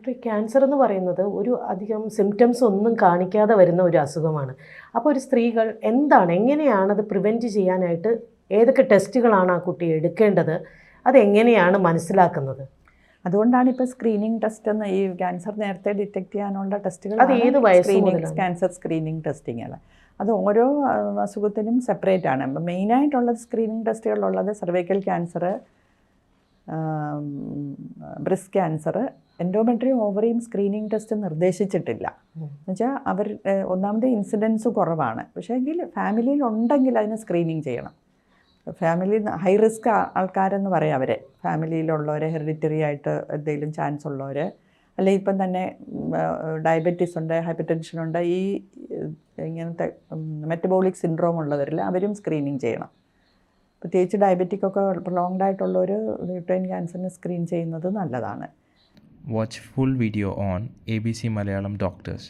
Doctor, cancer എന്ന് പറയുന്നത് ഒരു അധികം സിംറ്റംസ് ഒന്നും കാണിക്കാതെ വരുന്ന ഒരു അസുഖമാണ്. അപ്പോൾ ഒരു സ്ത്രീകൾ എങ്ങനെയാണത് പ്രിവെൻറ്റ് ചെയ്യാനായിട്ട് ഏതൊക്കെ ടെസ്റ്റുകളാണ് ആ കുട്ടി എടുക്കേണ്ടത്, അതെങ്ങനെയാണ് മനസ്സിലാക്കുന്നത്? അതുകൊണ്ടാണ് ഇപ്പോൾ സ്ക്രീനിങ് ടെസ്റ്റ് എന്ന് ഈ ക്യാൻസർ നേരത്തെ ഡിറ്റക്ട് ചെയ്യാനുള്ള ടെസ്റ്റുകൾ, അത് ഏത് വയസ്സ് മുതലാണ്? ക്യാൻസർ സ്ക്രീനിങ് ടെസ്റ്റിങ്ങുകൾ അത് ഓരോ അസുഖത്തിനും സെപ്പറേറ്റ് ആണ്. മെയിനായിട്ടുള്ളത് സ്ക്രീനിങ് ടെസ്റ്റുകളുള്ളത് cervical cancer, breast cancer, endometrium ഓവറിയും സ്ക്രീനിങ് ടെസ്റ്റ് നിർദ്ദേശിച്ചിട്ടില്ല. എന്നുവെച്ചാൽ അവർ ഒന്നാമത് ഇൻസിഡൻസ് കുറവാണ്. പക്ഷേ എങ്കിൽ ഫാമിലിയിൽ ഉണ്ടെങ്കിൽ അതിന് സ്ക്രീനിങ് ചെയ്യണം. ഫാമിലി ഹൈ റിസ്ക് ആൾക്കാരെന്ന് പറയാം അവരെ, ഫാമിലിയിലുള്ളവർ, ഹെറിഡിറ്ററി ആയിട്ട് എന്തെങ്കിലും ചാൻസ് ഉള്ളവർ, അല്ലെങ്കിൽ ഇപ്പം തന്നെ ഡയബറ്റീസ് ഉണ്ട്, ഹൈപ്പർ ടെൻഷൻ ഉണ്ട്, ഈ ഇങ്ങനത്തെ മെറ്റബോളിക് സിൻഡ്രോം ഉള്ളവരിൽ അവരും സ്ക്രീനിങ് ചെയ്യണം. പ്രത്യേകിച്ച് ഡയബറ്റിക്കൊക്കെ പ്രൊലോങ്ഡ് ആയിട്ടുള്ളവർ യൂട്രൈൻ ക്യാൻസറിന് സ്ക്രീൻ ചെയ്യുന്നത് നല്ലതാണ്. Watch full video on ABC Malayalam Doctors.